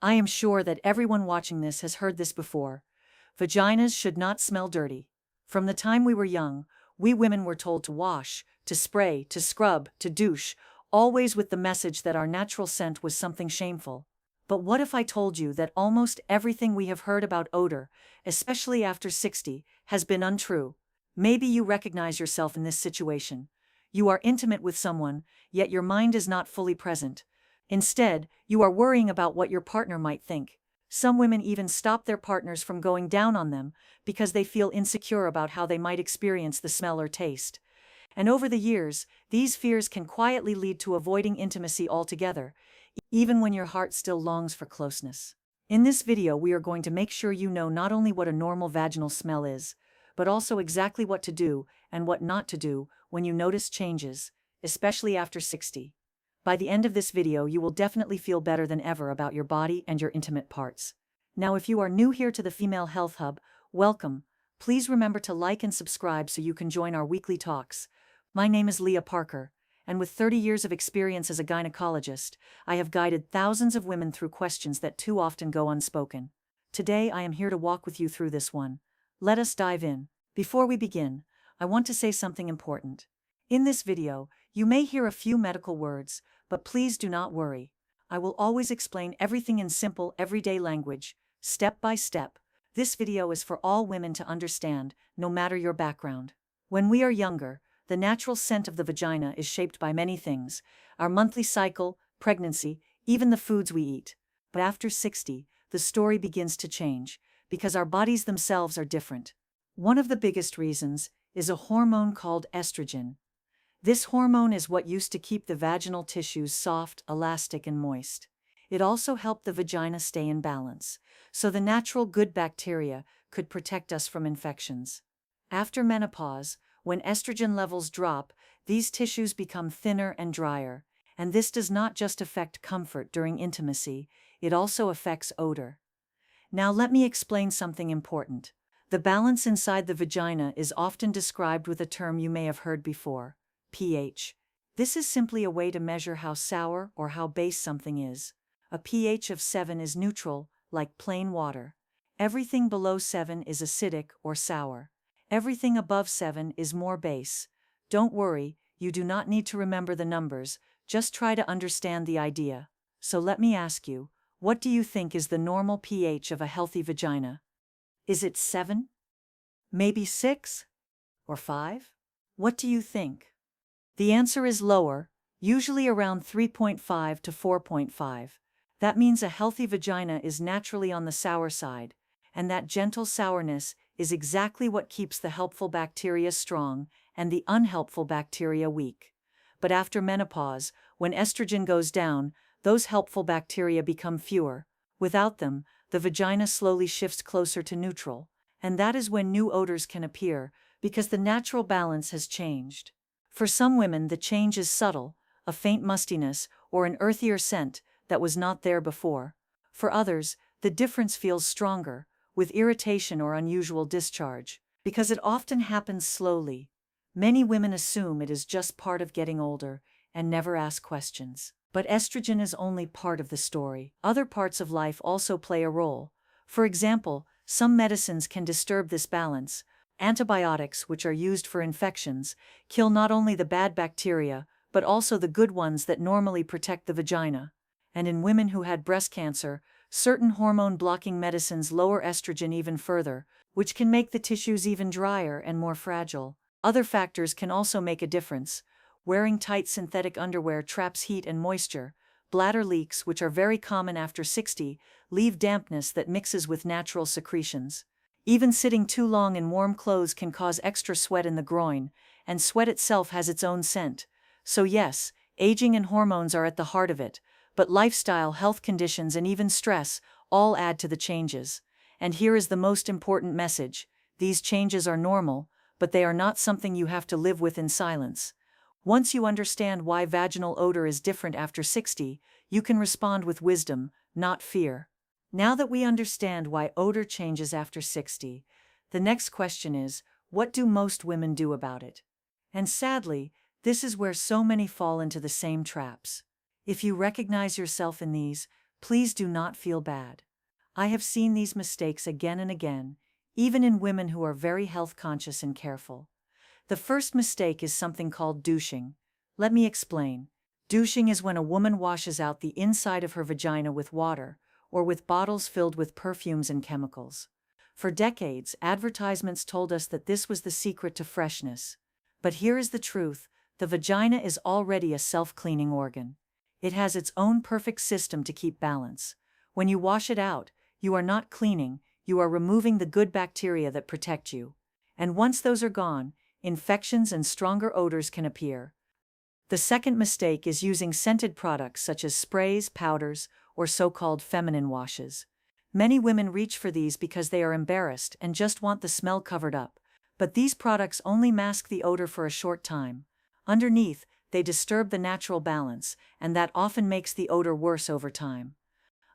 I am sure that everyone watching this has heard this before. Vaginas should not smell dirty. From the time we were young, we women were told to wash, to spray, to scrub, to douche, always with the message that our natural scent was something shameful. But what if I told you that almost everything we have heard about odor, especially after 60, has been untrue? Maybe you recognize yourself in this situation. You are intimate with someone, yet your mind is not fully present. Instead, you are worrying about what your partner might think. Some women even stop their partners from going down on them because they feel insecure about how they might experience the smell or taste. And over the years, these fears can quietly lead to avoiding intimacy altogether, even when your heart still longs for closeness. In this video, we are going to make sure you know not only what a normal vaginal smell is, but also exactly what to do and what not to do when you notice changes, especially after 60. By the end of this video, you will definitely feel better than ever about your body and your intimate parts. Now, if you are new here to the Female Health Hub, welcome. Please remember to like and subscribe so you can join our weekly talks. My name is Lia Parker, and with 30 years of experience as a gynecologist, I have guided thousands of women through questions that too often go unspoken. Today, I am here to walk with you through this one. Let us dive in. Before we begin, I want to say something important. In this video, you may hear a few medical words, but please do not worry. I will always explain everything in simple, everyday language, step by step. This video is for all women to understand, no matter your background. When we are younger, the natural scent of the vagina is shaped by many things: our monthly cycle, pregnancy, even the foods we eat. But after 60, the story begins to change, because our bodies themselves are different. One of the biggest reasons is a hormone called estrogen. This hormone is what used to keep the vaginal tissues soft, elastic, and moist. It also helped the vagina stay in balance, so the natural good bacteria could protect us from infections. After menopause, when estrogen levels drop, these tissues become thinner and drier, and this does not just affect comfort during intimacy, it also affects odor. Now let me explain something important. The balance inside the vagina is often described with a term you may have heard before: pH. This is simply a way to measure how sour or how base something is. A pH of 7 is neutral, like plain water. Everything below 7 is acidic or sour. Everything above 7 is more base. Don't worry, you do not need to remember the numbers, just try to understand the idea. So let me ask you, what do you think is the normal pH of a healthy vagina? Is it 7? Maybe 6? Or 5? What do you think? The answer is lower, usually around 3.5 to 4.5. That means a healthy vagina is naturally on the sour side, and that gentle sourness is exactly what keeps the helpful bacteria strong and the unhelpful bacteria weak. But after menopause, when estrogen goes down, those helpful bacteria become fewer. Without them, the vagina slowly shifts closer to neutral, and that is when new odors can appear, because the natural balance has changed. For some women, the change is subtle, a faint mustiness or an earthier scent that was not there before. For others, the difference feels stronger, with irritation or unusual discharge. Because it often happens slowly, many women assume it is just part of getting older and never ask questions. But estrogen is only part of the story. Other parts of life also play a role. For example, some medicines can disturb this balance. Antibiotics, which are used for infections, kill not only the bad bacteria, but also the good ones that normally protect the vagina. And in women who had breast cancer, certain hormone-blocking medicines lower estrogen even further, which can make the tissues even drier and more fragile. Other factors can also make a difference. Wearing tight synthetic underwear traps heat and moisture. Bladder leaks, which are very common after 60, leave dampness that mixes with natural secretions. Even sitting too long in warm clothes can cause extra sweat in the groin, and sweat itself has its own scent. So yes, aging and hormones are at the heart of it, but lifestyle, health conditions, and even stress all add to the changes. And here is the most important message: these changes are normal, but they are not something you have to live with in silence. Once you understand why vaginal odor is different after 60, you can respond with wisdom, not fear. Now that we understand why odor changes after 60, the next question is, what do most women do about it? And sadly, this is where so many fall into the same traps. If you recognize yourself in these, Please do not feel bad. I have seen these mistakes again and again, even in women who are very health conscious and careful. The first mistake is something called douching. Let me explain. Douching is when a woman washes out the inside of her vagina with water, or with bottles filled with perfumes and chemicals. For decades, advertisements told us that this was the secret to freshness. But here is the truth: the vagina is already a self-cleaning organ. It has its own perfect system to keep balance. When you wash it out, you are not cleaning, you are removing the good bacteria that protect you. And once those are gone, infections and stronger odors can appear. The second mistake is using scented products such as sprays, powders, or so-called feminine washes. Many women reach for these because they are embarrassed and just want the smell covered up. But these products only mask the odor for a short time. Underneath, they disturb the natural balance, and that often makes the odor worse over time.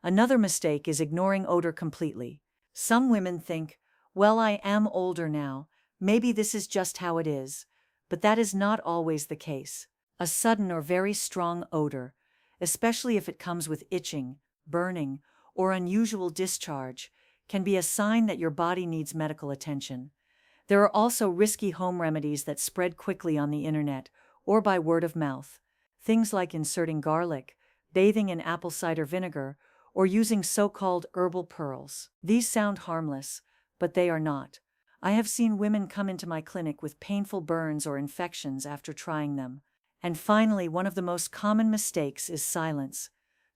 Another mistake is ignoring odor completely. Some women think, well, I am older now, maybe this is just how it is. But that is not always the case. A sudden or very strong odor, especially if it comes with itching, burning, or unusual discharge, can be a sign that your body needs medical attention. There are also risky home remedies that spread quickly on the internet or by word of mouth. Things like inserting garlic, bathing in apple cider vinegar, or using so-called herbal pearls. These sound harmless, but they are not. I have seen women come into my clinic with painful burns or infections after trying them. And finally, one of the most common mistakes is silence.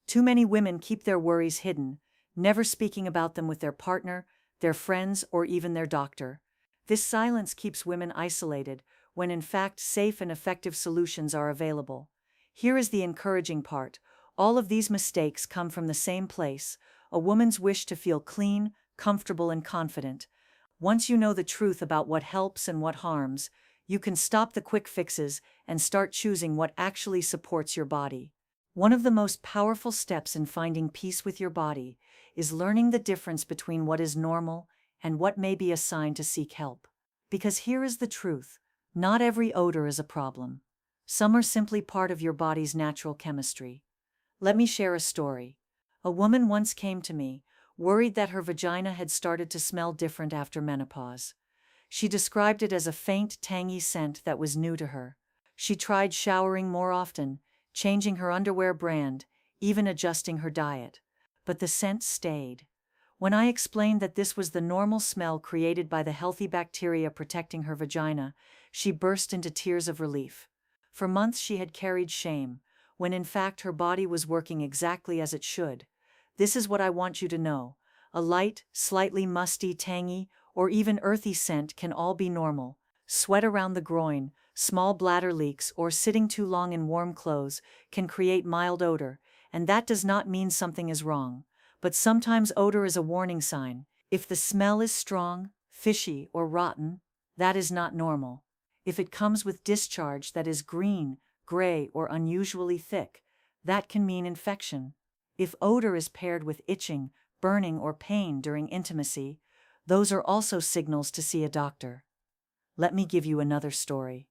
Too many women keep their worries hidden, never speaking about them with their partner, their friends, or even their doctor. This silence keeps women isolated, when in fact safe and effective solutions are available. Here is the encouraging part: all of these mistakes come from the same place, a woman's wish to feel clean, comfortable, and confident. Once you know the truth about what helps and what harms, you can stop the quick fixes and start choosing what actually supports your body. One of the most powerful steps in finding peace with your body is learning the difference between what is normal and what may be a sign to seek help. Because here is the truth: not every odor is a problem. Some are simply part of your body's natural chemistry. Let me share a story. A woman once came to me, worried that her vagina had started to smell different after menopause. She described it as a faint, tangy scent that was new to her. She tried showering more often, changing her underwear brand, even adjusting her diet. But the scent stayed. When I explained that this was the normal smell created by the healthy bacteria protecting her vagina, she burst into tears of relief. For months she had carried shame, when in fact her body was working exactly as it should. This is what I want you to know: a light, slightly musty, tangy, or even earthy scent can all be normal. Sweat around the groin, small bladder leaks, or sitting too long in warm clothes can create mild odor, and that does not mean something is wrong. But sometimes odor is a warning sign. If the smell is strong, fishy, or rotten, that is not normal. If it comes with discharge that is green, gray, or unusually thick, that can mean infection. If odor is paired with itching, burning, or pain during intimacy, those are also signals to see a doctor. Let me give you another story.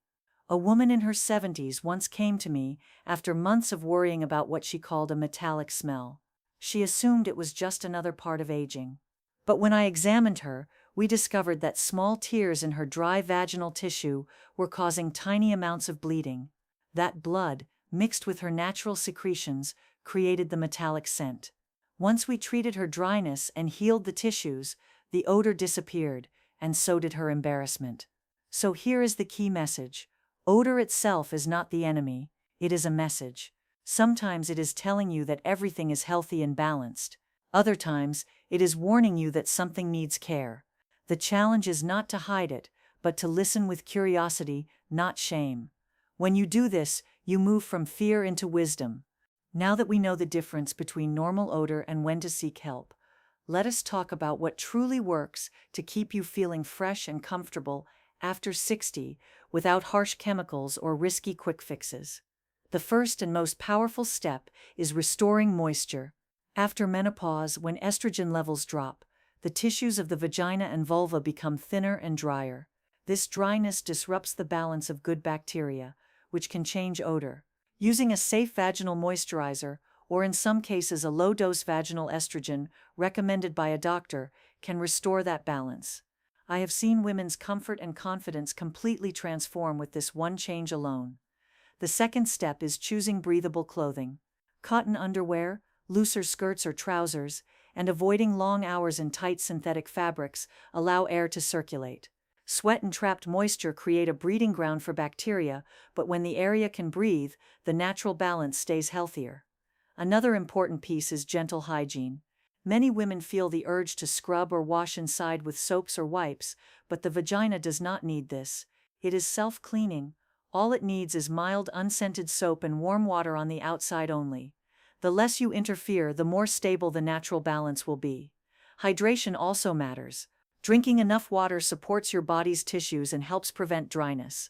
A woman in her 70s once came to me after months of worrying about what she called a metallic smell. She assumed it was just another part of aging. But when I examined her, we discovered that small tears in her dry vaginal tissue were causing tiny amounts of bleeding. That blood, mixed with her natural secretions, created the metallic scent. Once we treated her dryness and healed the tissues, the odor disappeared, and so did her embarrassment. So here is the key message: odor itself is not the enemy, it is a message. Sometimes it is telling you that everything is healthy and balanced. Other times, it is warning you that something needs care. The challenge is not to hide it, but to listen with curiosity, not shame. When you do this, you move from fear into wisdom. Now that we know the difference between normal odor and when to seek help, let us talk about what truly works to keep you feeling fresh and comfortable after 60 without harsh chemicals or risky quick fixes. The first and most powerful step is restoring moisture. After menopause, when estrogen levels drop, the tissues of the vagina and vulva become thinner and drier. This dryness disrupts the balance of good bacteria, which can change odor. Using a safe vaginal moisturizer, or in some cases a low-dose vaginal estrogen, recommended by a doctor, can restore that balance. I have seen women's comfort and confidence completely transform with this one change alone. The second step is choosing breathable clothing. Cotton underwear, looser skirts or trousers, and avoiding long hours in tight synthetic fabrics allow air to circulate. Sweat and trapped moisture create a breeding ground for bacteria, but when the area can breathe, the natural balance stays healthier. Another important piece is gentle hygiene. Many women feel the urge to scrub or wash inside with soaps or wipes, but the vagina does not need this. It is self-cleaning. All it needs is mild, unscented soap and warm water on the outside only. The less you interfere, the more stable the natural balance will be. Hydration also matters. Drinking enough water supports your body's tissues and helps prevent dryness.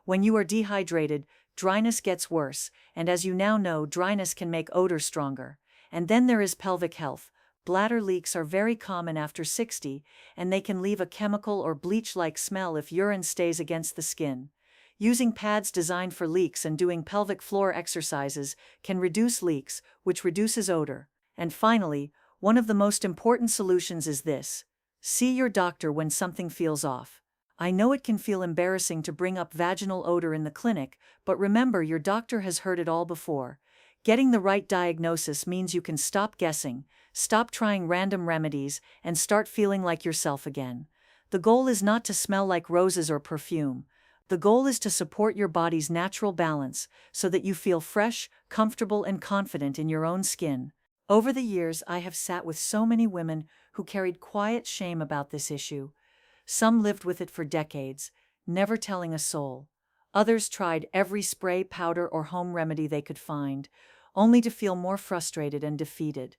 When you are dehydrated, dryness gets worse, and as you now know, dryness can make odor stronger. And then there is pelvic health. Bladder leaks are very common after 60, and they can leave a chemical or bleach-like smell if urine stays against the skin. Using pads designed for leaks and doing pelvic floor exercises can reduce leaks, which reduces odor. And finally, one of the most important solutions is this: see your doctor when something feels off. I know it can feel embarrassing to bring up vaginal odor in the clinic, but remember, your doctor has heard it all before. Getting the right diagnosis means you can stop guessing, stop trying random remedies, and start feeling like yourself again. The goal is not to smell like roses or perfume. The goal is to support your body's natural balance so that you feel fresh, comfortable, and confident in your own skin. Over the years, I have sat with so many women who carried quiet shame about this issue. Some lived with it for decades, never telling a soul. Others tried every spray, powder, or home remedy they could find, only to feel more frustrated and defeated.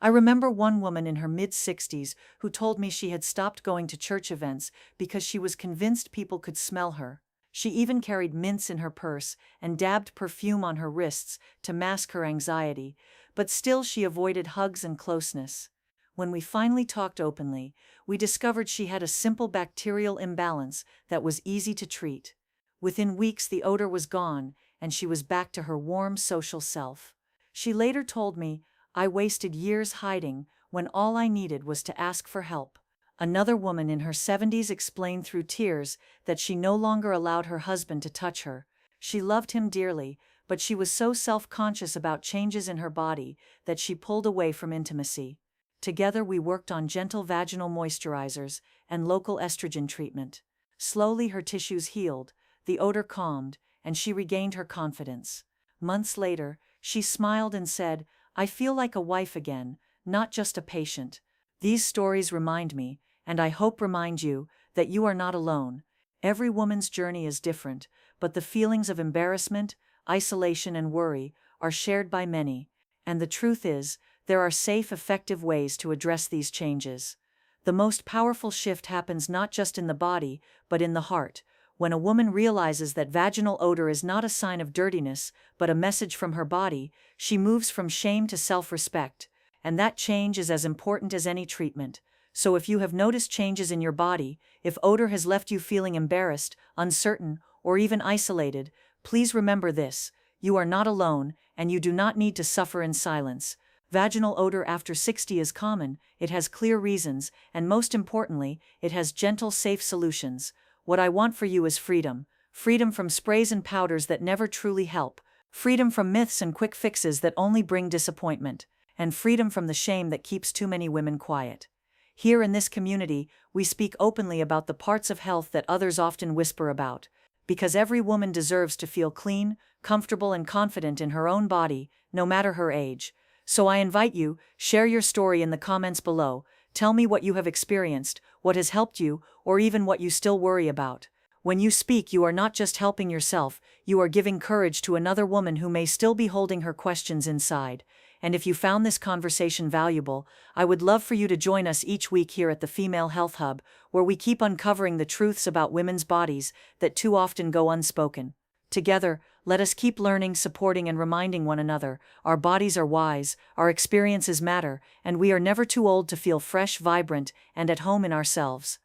I remember one woman in her mid-60s who told me she had stopped going to church events because she was convinced people could smell her. She even carried mints in her purse and dabbed perfume on her wrists to mask her anxiety, but still she avoided hugs and closeness. When we finally talked openly, we discovered she had a simple bacterial imbalance that was easy to treat. Within weeks, the odor was gone, and she was back to her warm social self. She later told me, "I wasted years hiding when all I needed was to ask for help." Another woman in her 70s explained through tears that she no longer allowed her husband to touch her. She loved him dearly, but she was so self-conscious about changes in her body that she pulled away from intimacy. Together we worked on gentle vaginal moisturizers and local estrogen treatment. Slowly her tissues healed, the odor calmed, and she regained her confidence. Months later, she smiled and said, "I feel like a wife again, not just a patient." These stories remind me, and I hope remind you, that you are not alone. Every woman's journey is different, but the feelings of embarrassment, isolation, and worry are shared by many. And the truth is, there are safe, effective ways to address these changes. The most powerful shift happens not just in the body, but in the heart. When a woman realizes that vaginal odor is not a sign of dirtiness, but a message from her body, she moves from shame to self-respect. And that change is as important as any treatment. So if you have noticed changes in your body, if odor has left you feeling embarrassed, uncertain, or even isolated, please remember this: you are not alone, and you do not need to suffer in silence. Vaginal odor after 60 is common, it has clear reasons, and most importantly, it has gentle, safe solutions. What I want for you is freedom. Freedom from sprays and powders that never truly help. Freedom from myths and quick fixes that only bring disappointment. And freedom from the shame that keeps too many women quiet. Here in this community, we speak openly about the parts of health that others often whisper about. Because every woman deserves to feel clean, comfortable, and confident in her own body, no matter her age. So I invite you, share your story in the comments below. Tell me what you have experienced, what has helped you, or even what you still worry about. When you speak, you are not just helping yourself, you are giving courage to another woman who may still be holding her questions inside. And if you found this conversation valuable, I would love for you to join us each week here at the Female Health Hub, where we keep uncovering the truths about women's bodies that too often go unspoken. Together, let us keep learning, supporting, and reminding one another. Our bodies are wise, our experiences matter, and we are never too old to feel fresh, vibrant, and at home in ourselves.